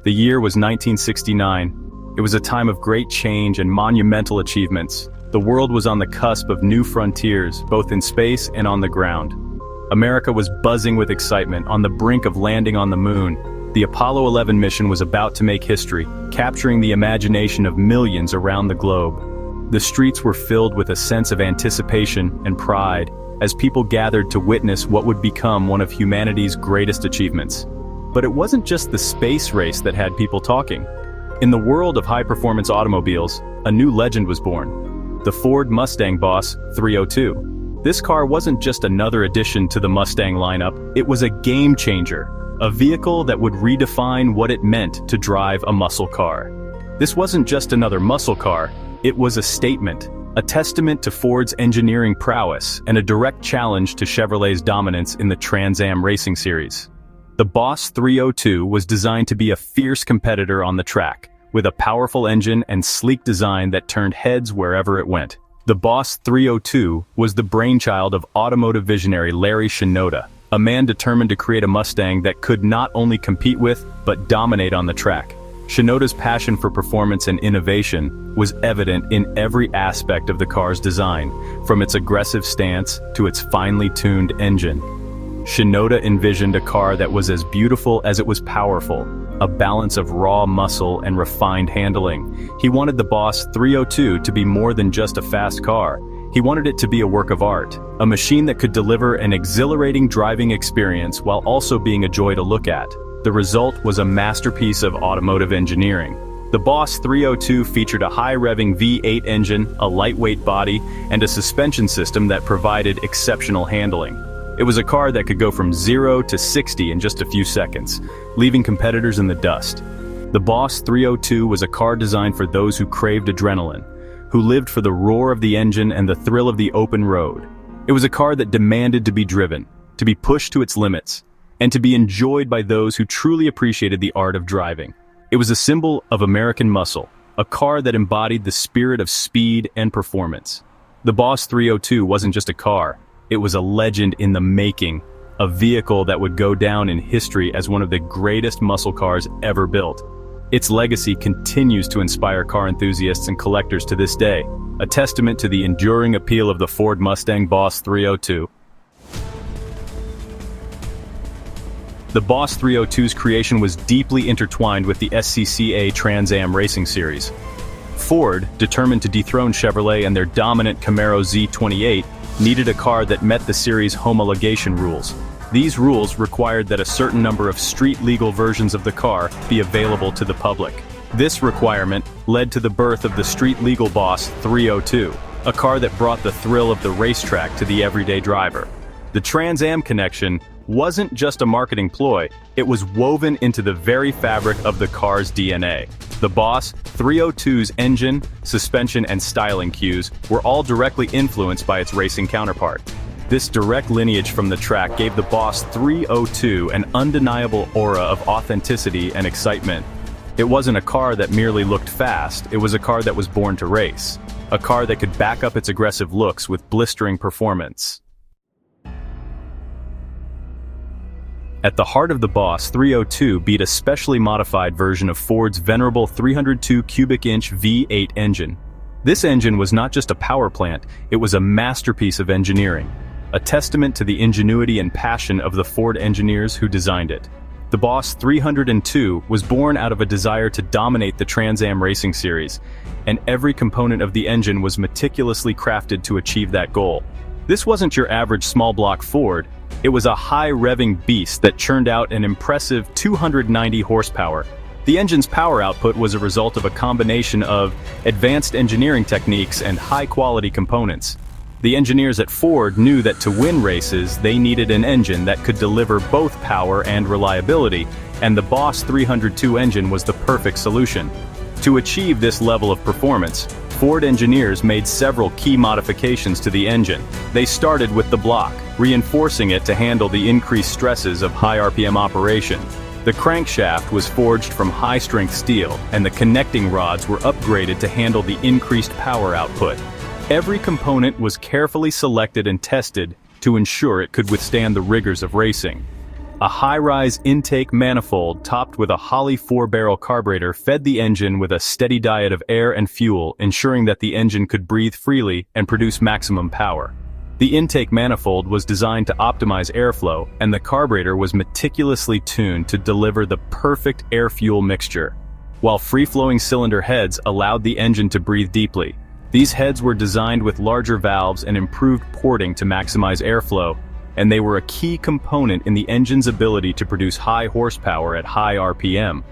The year was 1969. It was a time of great change and monumental achievements. The world was on the cusp of new frontiers, both in space and on the ground. America was buzzing with excitement, on the brink of landing on the moon. The Apollo 11 mission was about to make history, capturing the imagination of millions around the globe. The streets were filled with a sense of anticipation and pride, as people gathered to witness what would become one of humanity's greatest achievements. But it wasn't just the space race that had people talking. In the world of high-performance automobiles, a new legend was born: the Ford Mustang Boss 302. This car wasn't just another addition to the Mustang lineup, it was a game-changer, a vehicle that would redefine what it meant to drive a muscle car. This wasn't just another muscle car, it was a statement, a testament to Ford's engineering prowess and a direct challenge to Chevrolet's dominance in the Trans Am racing series. The Boss 302 was designed to be a fierce competitor on the track, with a powerful engine and sleek design that turned heads wherever it went. The Boss 302 was the brainchild of automotive visionary Larry Shinoda, a man determined to create a Mustang that could not only compete with, but dominate on the track. Shinoda's passion for performance and innovation was evident in every aspect of the car's design, from its aggressive stance to its finely tuned engine. Shinoda envisioned a car that was as beautiful as it was powerful, a balance of raw muscle and refined handling. He wanted the Boss 302 to be more than just a fast car. He wanted it to be a work of art, a machine that could deliver an exhilarating driving experience while also being a joy to look at. The result was a masterpiece of automotive engineering. The Boss 302 featured a high-revving V8 engine, a lightweight body, and a suspension system that provided exceptional handling. It was a car that could go from 0 to 60 in just a few seconds, leaving competitors in the dust. The Boss 302 was a car designed for those who craved adrenaline, who lived for the roar of the engine and the thrill of the open road. It was a car that demanded to be driven, to be pushed to its limits, and to be enjoyed by those who truly appreciated the art of driving. It was a symbol of American muscle, a car that embodied the spirit of speed and performance. The Boss 302 wasn't just a car. It was a legend in the making, a vehicle that would go down in history as one of the greatest muscle cars ever built. Its legacy continues to inspire car enthusiasts and collectors to this day, a testament to the enduring appeal of the Ford Mustang Boss 302. The Boss 302's creation was deeply intertwined with the SCCA Trans Am racing series. Ford, determined to dethrone Chevrolet and their dominant Camaro Z28, needed a car that met the series' homologation rules. These rules required that a certain number of street-legal versions of the car be available to the public. This requirement led to the birth of the street-legal Boss 302, a car that brought the thrill of the racetrack to the everyday driver. The Trans Am connection wasn't just a marketing ploy, it was woven into the very fabric of the car's DNA. The Boss 302's engine, suspension, and styling cues were all directly influenced by its racing counterpart. This direct lineage from the track gave the Boss 302 an undeniable aura of authenticity and excitement. It wasn't a car that merely looked fast, it was a car that was born to race. A car that could back up its aggressive looks with blistering performance. At the heart of the Boss 302 beat a specially modified version of Ford's venerable 302 cubic inch V8 engine. This engine was not just a power plant, it was a masterpiece of engineering, a testament to the ingenuity and passion of the Ford engineers who designed it. The Boss 302 was born out of a desire to dominate the Trans Am racing series, and every component of the engine was meticulously crafted to achieve that goal. This wasn't your average small-block Ford. It was a high-revving beast that churned out an impressive 290 horsepower. The engine's power output was a result of a combination of advanced engineering techniques and high-quality components. The engineers at Ford knew that to win races, they needed an engine that could deliver both power and reliability, and the Boss 302 engine was the perfect solution. To achieve this level of performance, Ford engineers made several key modifications to the engine. They started with the block, reinforcing it to handle the increased stresses of high RPM operation. The crankshaft was forged from high-strength steel, and the connecting rods were upgraded to handle the increased power output. Every component was carefully selected and tested to ensure it could withstand the rigors of racing. A high-rise intake manifold topped with a Holley 4-barrel carburetor fed the engine with a steady diet of air and fuel, ensuring that the engine could breathe freely and produce maximum power. The intake manifold was designed to optimize airflow, and the carburetor was meticulously tuned to deliver the perfect air-fuel mixture, while free-flowing cylinder heads allowed the engine to breathe deeply. These heads were designed with larger valves and improved porting to maximize airflow, and they were a key component in the engine's ability to produce high horsepower at high RPM.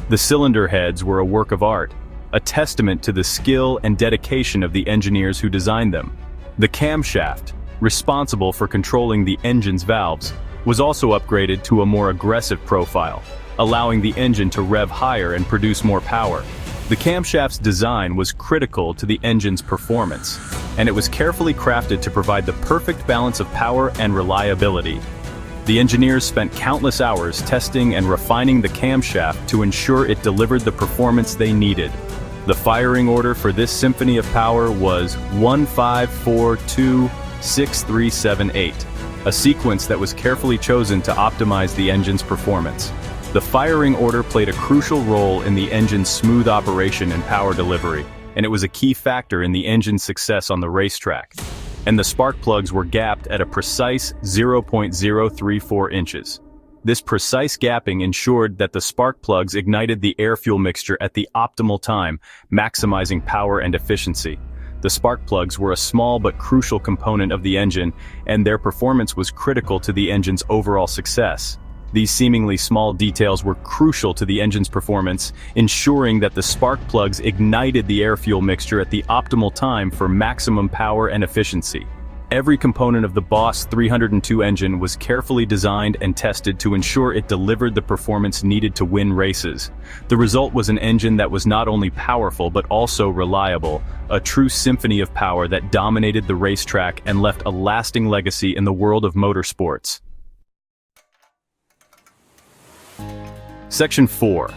The cylinder heads were a work of art, a testament to the skill and dedication of the engineers who designed them. The camshaft, responsible for controlling the engine's valves, was also upgraded to a more aggressive profile, allowing the engine to rev higher and produce more power. The camshaft's design was critical to the engine's performance, and it was carefully crafted to provide the perfect balance of power and reliability. The engineers spent countless hours testing and refining the camshaft to ensure it delivered the performance they needed. The firing order for this symphony of power was 1-5-4-2-6-3-7-8, a sequence that was carefully chosen to optimize the engine's performance. The firing order played a crucial role in the engine's smooth operation and power delivery, and it was a key factor in the engine's success on the racetrack. And the spark plugs were gapped at a precise 0.034 inches. This precise gapping ensured that the spark plugs ignited the air-fuel mixture at the optimal time, maximizing power and efficiency. The spark plugs were a small but crucial component of the engine, and their performance was critical to the engine's overall success. These seemingly small details were crucial to the engine's performance, ensuring that the spark plugs ignited the air-fuel mixture at the optimal time for maximum power and efficiency. Every component of the Boss 302 engine was carefully designed and tested to ensure it delivered the performance needed to win races. The result was an engine that was not only powerful but also reliable, a true symphony of power that dominated the racetrack and left a lasting legacy in the world of motorsports. Section 4.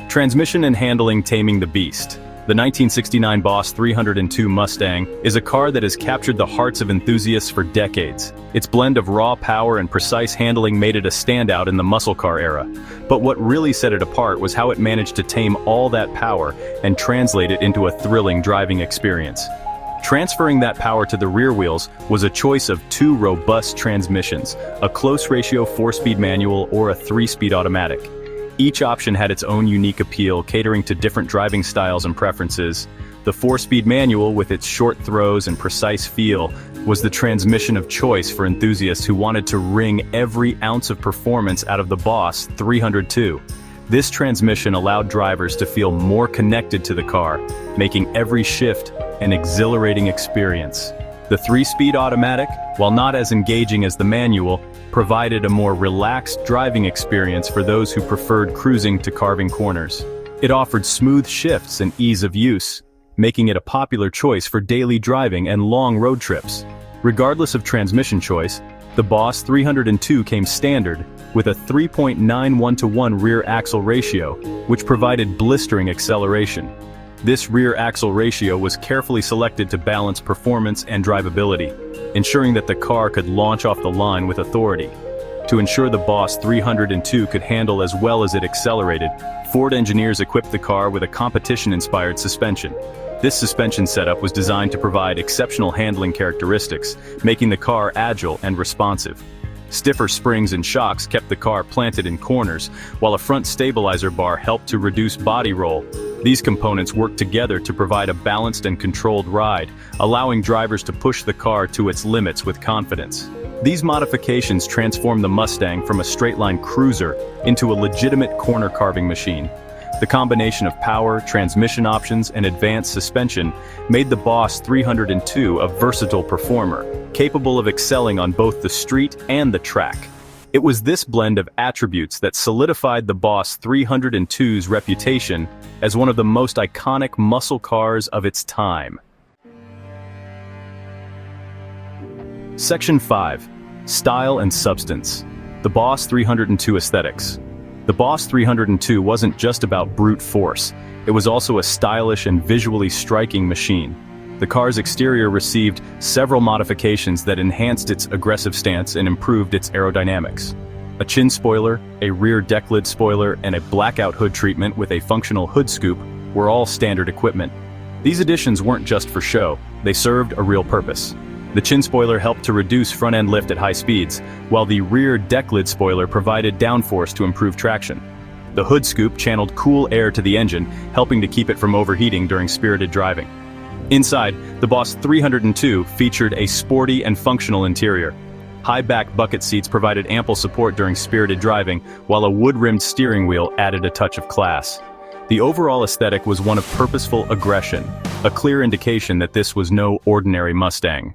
Transmission and Handling Taming the Beast. The 1969 Boss 302 Mustang is a car that has captured the hearts of enthusiasts for decades. Its blend of raw power and precise handling made it a standout in the muscle car era. But what really set it apart was how it managed to tame all that power and translate it into a thrilling driving experience. Transferring that power to the rear wheels was a choice of two robust transmissions, a close-ratio 4-speed manual or a 3-speed automatic. Each option had its own unique appeal, catering to different driving styles and preferences. The 4-speed manual, with its short throws and precise feel, was the transmission of choice for enthusiasts who wanted to wring every ounce of performance out of the Boss 302. This transmission allowed drivers to feel more connected to the car, making every shift an exhilarating experience. The 3-speed automatic, while not as engaging as the manual, provided a more relaxed driving experience for those who preferred cruising to carving corners. It offered smooth shifts and ease of use, making it a popular choice for daily driving and long road trips. Regardless of transmission choice, the Boss 302 came standard with a 3.91-to-1 rear axle ratio, which provided blistering acceleration. This rear axle ratio was carefully selected to balance performance and drivability, ensuring that the car could launch off the line with authority. To ensure the Boss 302 could handle as well as it accelerated, Ford engineers equipped the car with a competition-inspired suspension. This suspension setup was designed to provide exceptional handling characteristics, making the car agile and responsive. Stiffer springs and shocks kept the car planted in corners, while a front stabilizer bar helped to reduce body roll. These components worked together to provide a balanced and controlled ride, allowing drivers to push the car to its limits with confidence. These modifications transformed the Mustang from a straight-line cruiser into a legitimate corner carving machine. The combination of power, transmission options, and advanced suspension made the Boss 302 a versatile performer, capable of excelling on both the street and the track. It was this blend of attributes that solidified the Boss 302's reputation as one of the most iconic muscle cars of its time. Section 5. Style and Substance. The Boss 302 Aesthetics. The Boss 302 wasn't just about brute force, it was also a stylish and visually striking machine. The car's exterior received several modifications that enhanced its aggressive stance and improved its aerodynamics. A chin spoiler, a rear deck lid spoiler, and a blackout hood treatment with a functional hood scoop were all standard equipment. These additions weren't just for show, they served a real purpose. The chin spoiler helped to reduce front-end lift at high speeds, while the rear deck lid spoiler provided downforce to improve traction. The hood scoop channeled cool air to the engine, helping to keep it from overheating during spirited driving. Inside, the Boss 302 featured a sporty and functional interior. High-back bucket seats provided ample support during spirited driving, while a wood-rimmed steering wheel added a touch of class. The overall aesthetic was one of purposeful aggression, a clear indication that this was no ordinary Mustang.